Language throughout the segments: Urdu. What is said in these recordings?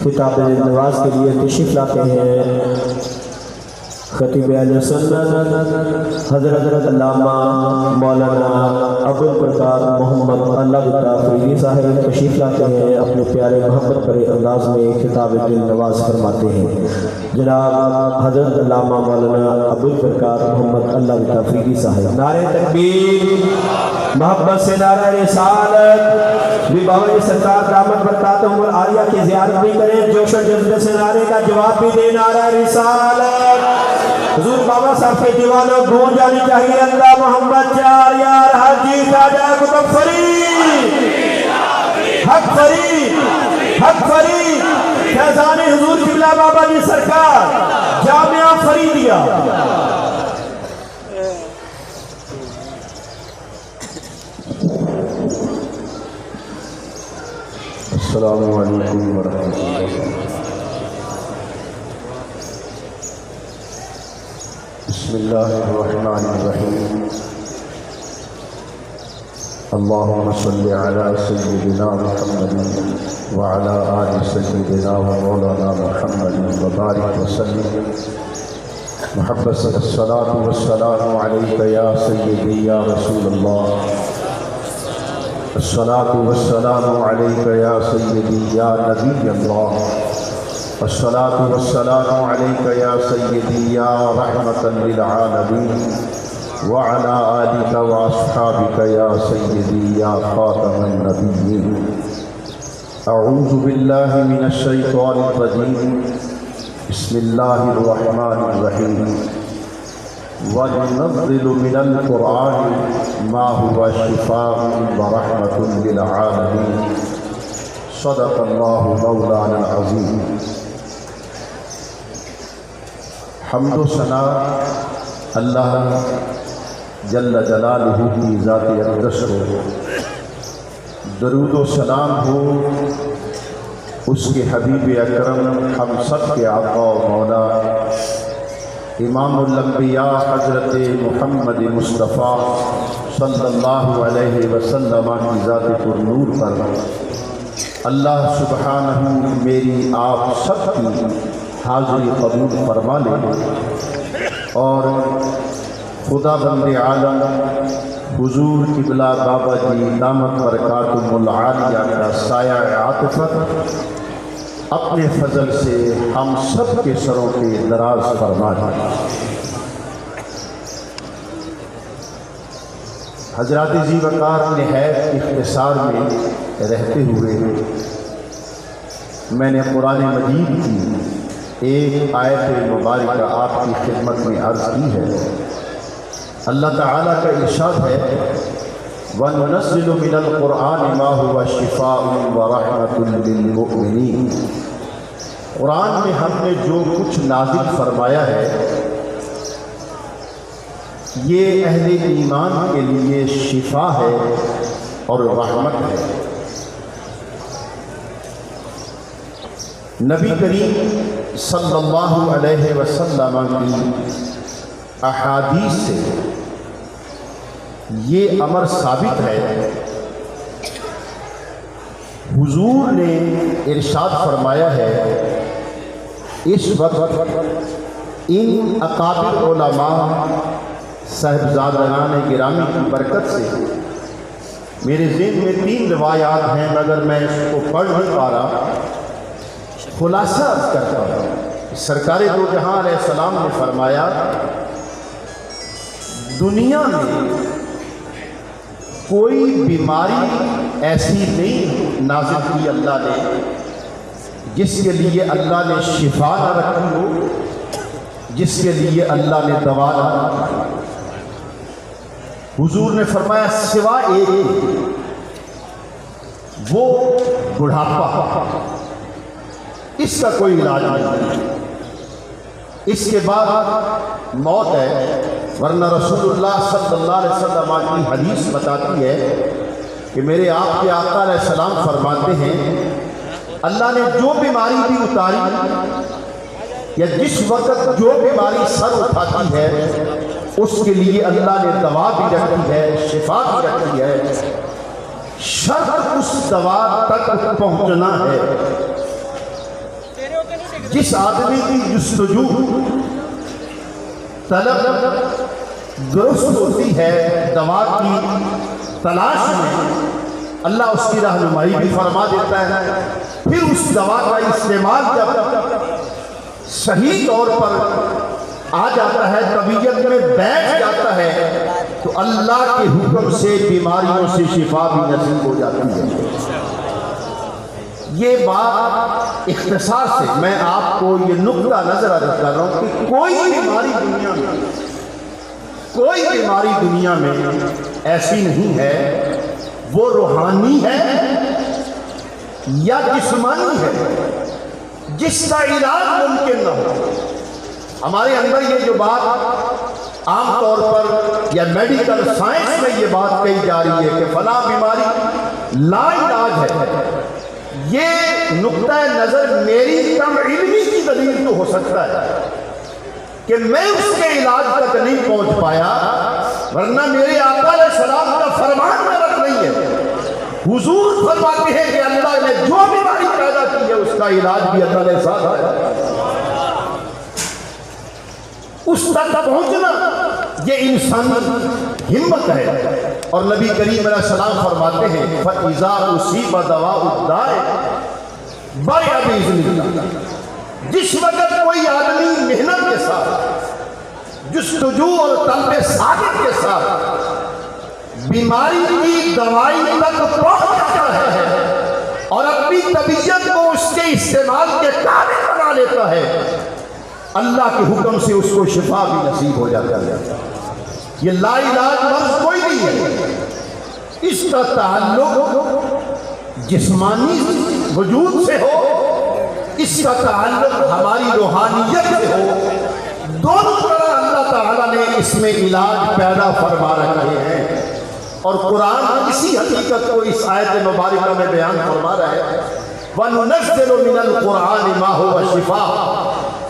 خطاب نواز کے لیے تشریف لاتے ہیں خطیب اہل سنت حضرت علامہ مولانا ابوالبرکات محمد علامہ فرید صاحب تشریف لاتے ہیں، اپنے پیارے محبت بھرے انداز میں خطاب نواز فرماتے ہیں۔ جناب حضرت علامہ مولانا ابوالبرکات محمد علامہ فرید صاحب، نعرہ تکبیر، محبت سے نعرہ رسالت، بھی بابا سرکار دامت برکاتہم العالیہ کی زیارت بھی کریں، جوش و جذبے سے نعرے کا جواب بھی دیں، نعرہ رسالت۔ حضور بابا صاحب کے دیوانوں گونج جانی چاہیے، اللہ محمد چار یار حاجی خواجہ قطب فرید، حق فرید، حق فرید، فیضان حضور قبلہ بابا جی سرکار، جامعہ فریدیہ۔ السلام علیکم ورحمۃ اللہ۔ بسم اللہ الرحمن الرحیم، اللہم صلی علی سیدنا محمد وعلی آل سیدنا ومولانا محمد وبارک وسلم۔ محبت سے الصلاۃ والسلام علیک یا سیدی یا رسول اللہ، الصلاۃ والسلام علیک یا سیدی یا نبی اللہ، الصلاۃ والسلام علیک یا سیدی یا رحمۃ للعالمین، وعلی آلک واصحابک یا سیدی یا خاتم النبیین۔ اعوذ باللہ من الشیطان الرجیم، بسم اللہ الرحمن الرحیم، وَنُنَزِّلُ مِنَ الْقُرْآنِ مَا هُوَ شِفَاءٌ وَرَحْمَةٌ لِلْعَالَمِينَ۔ صدق اللہ مولانا العظیم۔ حمد و ثنا اللہ جل جلالہ کی ذات اقدس کو، درود و سلام ہو اس کے حبیب اکرم ہم سب کے آقا و مولا امام الانبیاء حضرت محمد مصطفیٰ صلی اللہ علیہ وسلم کی ذات پر نور پر اللہ سبحانہ میری آپ سب کی حاضری قبول فرما لے، اور خدا بند عالم حضور قبلہ بابا جی دامت برکاتہم العالیہ کا سایہ عاطفت اپنے فضل سے ہم سب کے سروں کے دراز فرما دے۔ حضرات ذی وقار نہایت اختصار میں رہتے ہوئے میں نے قرآن مجید کی ایک آیت مبارکہ آپ کی خدمت میں عرض کی ہے۔ اللہ تعالیٰ کا ارشاد ہے، وَنُنَزِّلُ مِنَ الْقُرْآنِ مَا هُوَ شِفَاءٌ وَرَحْمَةٌ لِلْمُؤْمِنِينَ۔ قرآن میں ہم نے جو کچھ نازل فرمایا ہے یہ اہل ایمان کے لیے شفا ہے اور رحمت ہے۔ نبی کریم صلی اللہ علیہ وسلم کی احادیث سے یہ امر ثابت ہے۔ حضور نے ارشاد فرمایا ہے، اس وقت ان اکابر علماء صاحبزادگان گرامی کی برکت سے میرے ذہن میں 3 روایات ہیں، مگر میں اس کو پڑھ نہیں پا رہا، خلاصہ عرض کرتا ہوں۔ سرکار دو جہاں علیہ السلام نے فرمایا، دنیا میں کوئی بیماری ایسی نہیں نازل کی اللہ نے جس کے لیے اللہ نے شفا نہ رکھی ہو، جس کے لیے اللہ نے دوا نہ رکھی۔ حضور نے فرمایا سوا ایک، وہ بڑھاپا، اس کا کوئی علاج نہیں، اس کے بعد موت ہے۔ ورنہ رسول اللہ صلی اللہ علیہ وسلم کی حدیث بتاتی ہے کہ میرے آپ کے آقا علیہ السلام فرماتے ہیں، اللہ نے جو بیماری بھی اتاری یا جس وقت جو بیماری سر اٹھاتی ہے اس کے لیے اللہ نے دوا بھی رکھی ہے، شفا بھی رکھی ہے، شرط اس دوا تک پہنچنا ہے۔ جس آدمی کی جستجو طلب درست ہوتی ہے دوا کی تلاش میں، اللہ اس کی رہنمائی بھی فرما دیتا ہے. پھر اس دوا کا استعمال جب صحیح طور پر آ جاتا ہے، طبیعت میں بیٹھ جاتا ہے، تو اللہ کے حکم سے بیماریوں سے شفا بھی نصیب ہو جاتی ہے. یہ بات اختصار سے میں آپ کو یہ نقطہ نظر کر رہا ہوں کہ کوئی بیماری دنیا میں ایسی نہیں ہے، وہ روحانی ہے یا جسمانی ہے، جس کا علاج ممکن نہ ہو. ہمارے اندر یہ جو بات عام طور پر یا میڈیکل سائنس میں یہ بات کہی جا رہی ہے کہ فلاں بیماری لا علاج ہے، یہ نقطہ نظر میری کم علمی کی دلیل تو ہو سکتا ہے کہ میں اس کے علاج تک نہیں پہنچ پایا، ورنہ میرے آقا علیہ السلام کا فرمان غلط نہیں ہے. حضور فرماتے ہیں کہ اللہ نے جو بیماری پیدا کی ہے اس کا علاج بھی اللہ نے ساتھ ہے. اس تک پہنچنا یہ انسانی ہمت ہے. اور نبی کریم علیہ السلام فرماتے ہیں فَإِذَا أُصِيبَ دَوَاءُ الدَّاءِ بَرِئَ بِإِذْنِ اللَّهِ. جس وقت کوئی آدمی محنت کے ساتھ، جستجو اور طلب ثابت کے ساتھ بیماری کی دوائی تک پہنچ جاتا ہے اور اپنی طبیعت کو اس کے استعمال کے قابل بنا لیتا ہے، اللہ کے حکم سے اس کو شفا بھی نصیب ہو جاتا ہے. یہ لا علاج مرض کوئی نہیں ہے، اس کا تعلق جسمانی وجود سے ہو، اس کا تعلق ہماری روحانیت سے ہو. دونوں طرح اللہ تعالیٰ نے اس میں علاج پیدا فرما رکھے ہیں. اور قرآن اسی حقیقت کو اس آیت مبارکہ میں بیان فرما رہا ہے وَنُنَزِّلُ مِنَ الْقُرْآنِ مَا هُوَ شِفَاءٌ.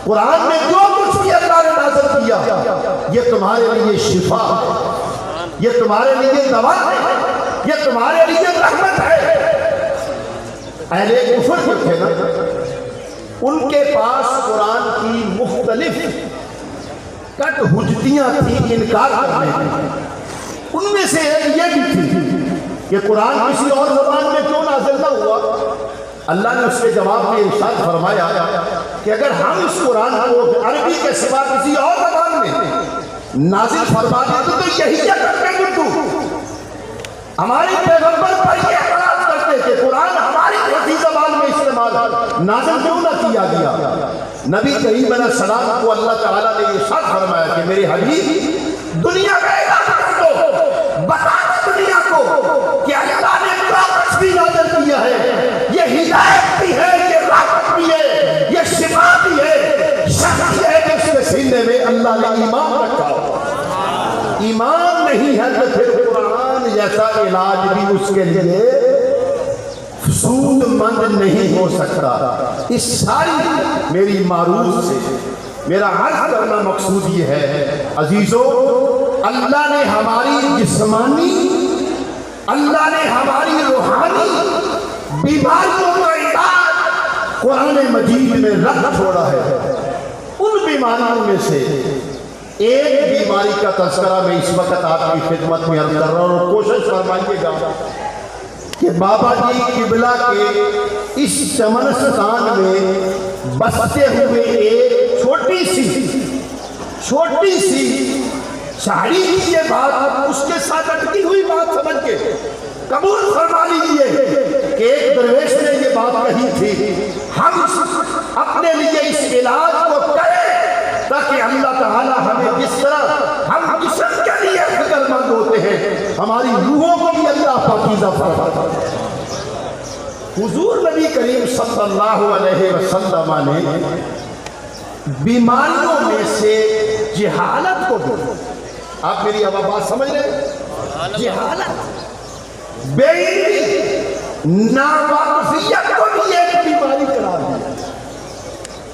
قرآن میں جو کچھ بھی اللہ نے نازل کیا یہ تمہارے لیے شفا ہے، یہ تمہارے لیے دوا ہے، یہ تمہارے لیے رحمت ہے. اہل کفر جو تھے نا، ان کے پاس قرآن کی مختلف کٹ حجتیاں تھیں انکار کرنے کی. ان میں سے یہ بھی تھی کہ قرآن کسی اور زبان میں کیوں نازل نہ ہوا. اللہ نے اس کے جواب میں ارشاد فرمایا کہ اگر ہم اس قرآن کو عربی کے سوا کسی اور زبان میں نازل فرما دیتے تو یہی کرتے گردو ہمارے پیغمبر پر یہ اعتراض کرتے کہ قرآن ہماری کسی زبان میں استعمال نازل کیوں نہ کیا گیا. نبی کریم علیہ السلام کو اللہ تعالیٰ نے ارشاد فرمایا کہ میرے حبیب دنیا کا اعلان کر دو، بتا دو دنیا کو کہ اللہ نے کچھ بھی نازل کیا ہے، یہ ہدایت بھی ہے، یہ رحمت بھی ہے، یہ شفا بھی ہے. شخص ہے جس کے سینے میں اللہ نے ایمان رکھا. ایمان نہیں ہے تو پھر قرآن جیسا علاج بھی اس کے لیے سود مند نہیں ہو سکتا. اس ساری میری معروض سے میرا عرض کرنا مقصود یہ ہے عزیزو، اللہ نے ہماری جسمانی، اللہ نے ہماری روحانی بیماریوں کا علاج قرآن مجید میں رکھ چھوڑا ہے. ان بیماریوں میں سے ایک بیماری کا تذکرہ میں اس وقت آپ کی خدمت میں عرض کر رہا ہوں، اور کوشش فرمائیے گا کہ بابا جی قبلہ کے اس چمنستان میں بستے ہوئے ایک چھوٹی سی شاعری کی یہ بات اس کے ساتھ اٹکی ہوئی بات سمجھ کے قبول فرما لیجیے کہ ایک درویش نے یہ بات کہی تھی، ہم اپنے لیے اس علاج کو کریں تاکہ اللہ تعالیٰ ہمیں جس طرح ہم جسم کے لیے فکر مند ہوتے ہیں ہماری روحوں کو بھی اللہ پاکیزہ فرما. حضور نبی کریم صلی اللہ علیہ وسلم نے بیماریوں میں سے جہالت کو دو. آپ میری اب بات سمجھ رہے ہیں؟ جہالت، بے علمی، ناواقفیت کو بھی ایک بیماری قرار دیا.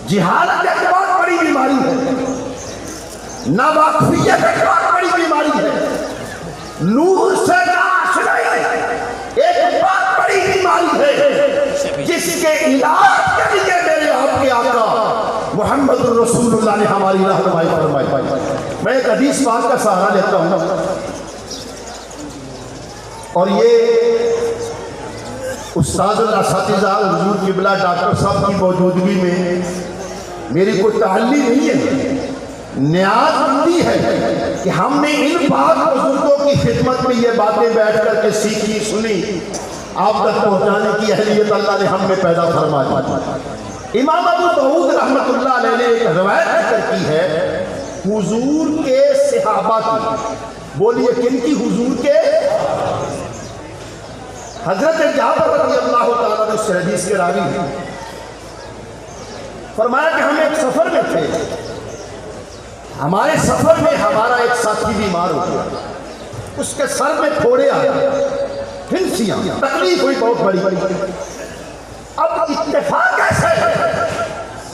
جہالت ایک بہت بڑی بیماری ہے، ناواقفیت ایک بہت بڑی بیماری ہے، نور سے ناآشنائی ایک بہت بڑی بیماری ہے جس کے علاج کے لیے میرے آپ کے آقا محمد الرسول اللہ نے ہماری رہنمائی فرمائی. میں ایک حدیث پاک کا سہارا لیتا ہوں اور یہ استاد الاساتذہ حضور قبلہ ڈاکٹر صاحب کی موجودگی میں میری کوئی تعلی نہیں ہے، نیاز مندی ہے کہ ہم نے ان پاک بزرگوں کی خدمت میں یہ باتیں بیٹھ کر کے سیکھی سنی، آپ تک پہنچانے کی اہلیت اللہ نے ہم میں پیدا فرما دی. امام ابو داؤد رحمۃ اللہ علیہ نے ایک روایت ذکر کی ہے حضور کے صحابہ کی. بولیے کن کی؟ حضور کے. حضرت جابر رضی اللہ تعالیٰ نے اس حدیث کے راوی ہیں، فرمایا کہ ہم ایک سفر میں تھے، ہمارے سفر میں ہمارا ایک ساتھی بیمار ہو گیا، اس کے سر میں پھوڑے آ گئے، پھنسیاں، تکلیف ہوئی بہت بڑی. اب اتفاق ایسا ہے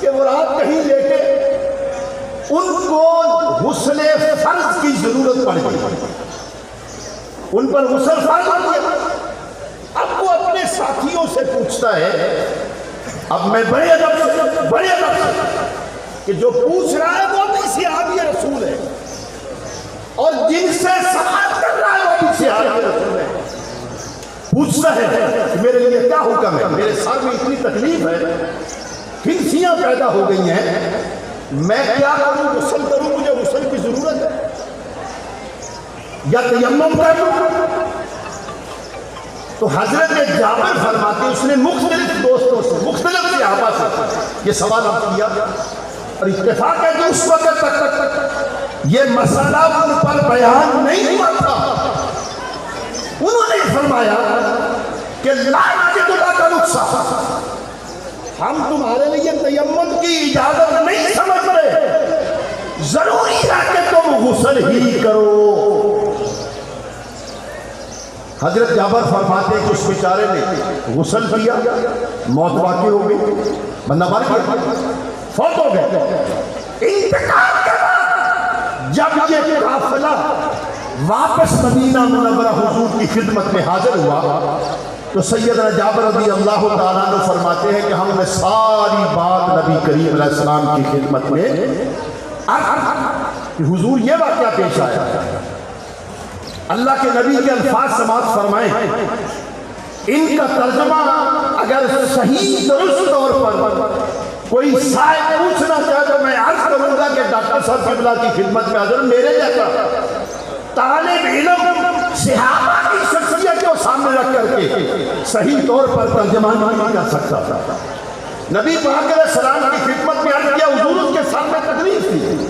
کہ وہ رات کہیں لے کے ان کو غسل فرض کی ضرورت پڑ گئی، ان پر غسل فرض ہو گیا. اب وہ اپنے ساتھیوں سے پوچھتا ہے، اب میں بڑے ادب سے کہ جو پوچھ رہا ہے وہ بھی صحابی رسول ہے اور جن سے سماعت کر رہا ہے وہ بھی صحابی رسول ہے. پوچھتا ہے کہ میرے لیے کیا حکم ہے، میرے سر میں اتنی تکلیف ہے، پھنسیاں پیدا ہو گئی ہیں، میں کیا کروں؟ غسل کروں؟ مجھے غسل کی ضرورت ہے یا تیمم کروں؟ تو حضرت جابر فرماتے اس نے مختلف دوستوں سے، مختلف صحابہ سے یہ سوال کیا اور اتفاق ہے کہ اس وقت تک یہ مسئلہ ان پر بیان نہیں ہوا تھا. انہوں نے فرمایا کہ لا نجد لک رخصہ، ہم تمہارے لیے تیمم کی اجازت نہیں سمجھ رہے، ضروری ہے کہ تم غسل ہی کرو. حضرت جابر فرماتے ہیں کہ اس بیچارے نے غسل کیا، موت واقع ہو گئی، بندہ مر گیا، فوت ہو گئے. انتقال کے بعد جب یہ قافلہ واپس مدینہ منورہ حضور کی خدمت میں حاضر ہوا تو سیدنا جابر رضی اللہ تعالیٰ عنہ فرماتے ہیں کہ ہم نے ساری بات نبی کریم علیہ السلام کی خدمت میں کہ حضور یہ واقعہ پیش آیا. اللہ کے نبی کے الفاظ سماعت فرمائیں، ان کا ترجمہ اگر صحیح درست طور پر کوئی سائل پوچھنا چاہے تو میں عرض کروں گا کہ ڈاکٹر صاحب قبلہ کی خدمت میں حضرت میرے جیسا طالب علم صحابہ کی شخصیت کو سامنے رکھ کر کے صحیح طور پر ترجمہ نہیں کر سکتا تھا. نبی پاک علیہ السلام کی خدمت میں عرض کیا، حضور اس کے سامنے تکلیف تھی،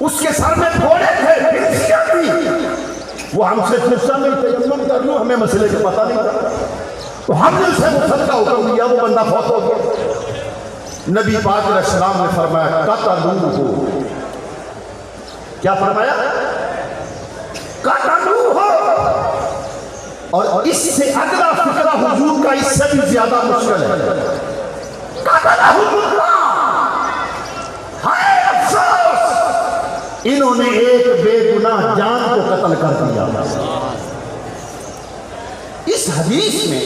اس کے سر میں پھوڑے تھے، پھنسیاں تھی، وہ ہم سے پوچھتا نہیں تیمم کر لوں، ہمیں مسئلے کا پتہ نہیں تھا، تو ہم نے اسے غسل کا حکم دیا، وہ بندہ فوت ہو گیا. نبی پاک علیہ السلام نے فرمایا قتلوہ، کیا فرمایا؟ قتلوہ. اور اس سے اگلا فقرہ حضور کا اس سے بھی زیادہ مشکل ہے. قتلہ اللہ، ہائے افسوس، انہوں نے ایک بے گناہ جان کو قتل کر دیا. اس حدیث میں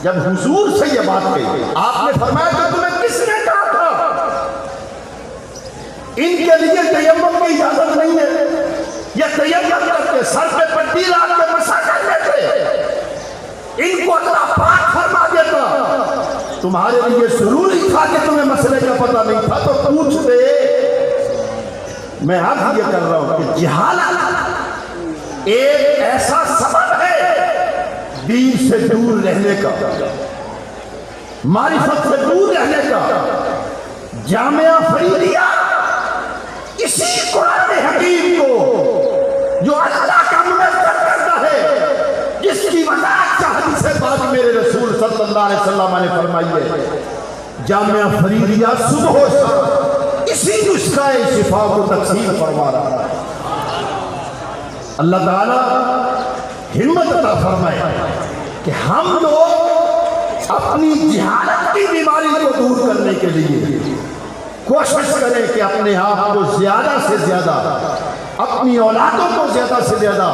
جب حضور سے یہ بات کہی، آپ نے فرمایا کہ تمہیں کس نے کہا تھا ان کے لیے تیمم کی اجازت نہیں ہے، یہ تیمم کر کے سر پہ پٹی ڈال کے مسح کر لیتے، ان کو اللہ پاک فرما دیتا. تمہارے لیے ضروری تھا کہ تمہیں مسئلے کا پتہ نہیں تھا تو پوچھتے. میں اب یہ کر رہا ہوں کہ جہالت ایک ایسا سبب ہے دین سے دور رہنے کا، معرفت سے دور رہنے کا. جامعہ فریدیہ اسی قرآن حکیم کو جو اللہ کا منظر کرتا ہے، جس کی وضاحت حدیث پاک میرے رسول صلی اللہ علیہ وسلم نے فرمائی ہے، جامعہ فریدیہ صبح و شام اسی نسخہ شفا کو تقسیم فرما رہا ہے. اللہ تعالیٰ ہمت عطا فرمائے کہ ہم لوگ اپنی جہالت کی بیماری کو دور کرنے کے لیے کوشش کریں کہ اپنے آپ کو زیادہ سے زیادہ، اپنی اولادوں کو زیادہ سے زیادہ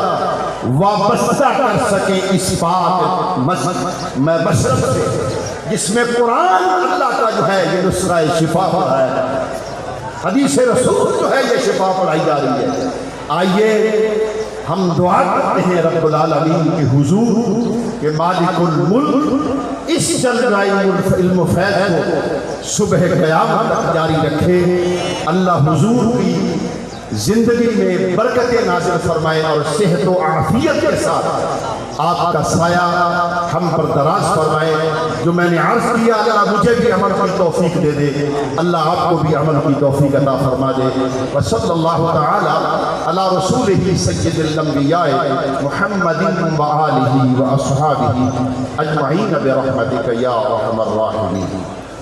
وابستہ کر سکیں اس پاک مشرب سے. جس میں قرآن اللہ کا جو ہے یہ نسخہ شفا پڑھا ہے، حدیث رسول جو ہے یہ شفا پڑھائی جا رہی ہے۔ آئیے ہم دعا کرتے ہیں رب العالمین کے حضور کہ مالک الملک اس چل رہے علم و فیض کو صبح قیامت تک جاری رکھے۔ اللہ حضور کی زندگی میں برکتیں نازل فرمائے اور صحت و عافیت کے ساتھ آپ کا سایہ ہم پر دراز فرمائے۔ جو میں نے عرض کیا اللہ مجھے بھی عمل کی توفیق دے دے، اللہ آپ کو بھی عمل کی توفیق عطا فرما دے۔ وصلی اللہ تعالی علی رسولہ سید الانبیاء محمد وآلہ واصحابہ اجمعین برحمتک یا ارحم الراحمین۔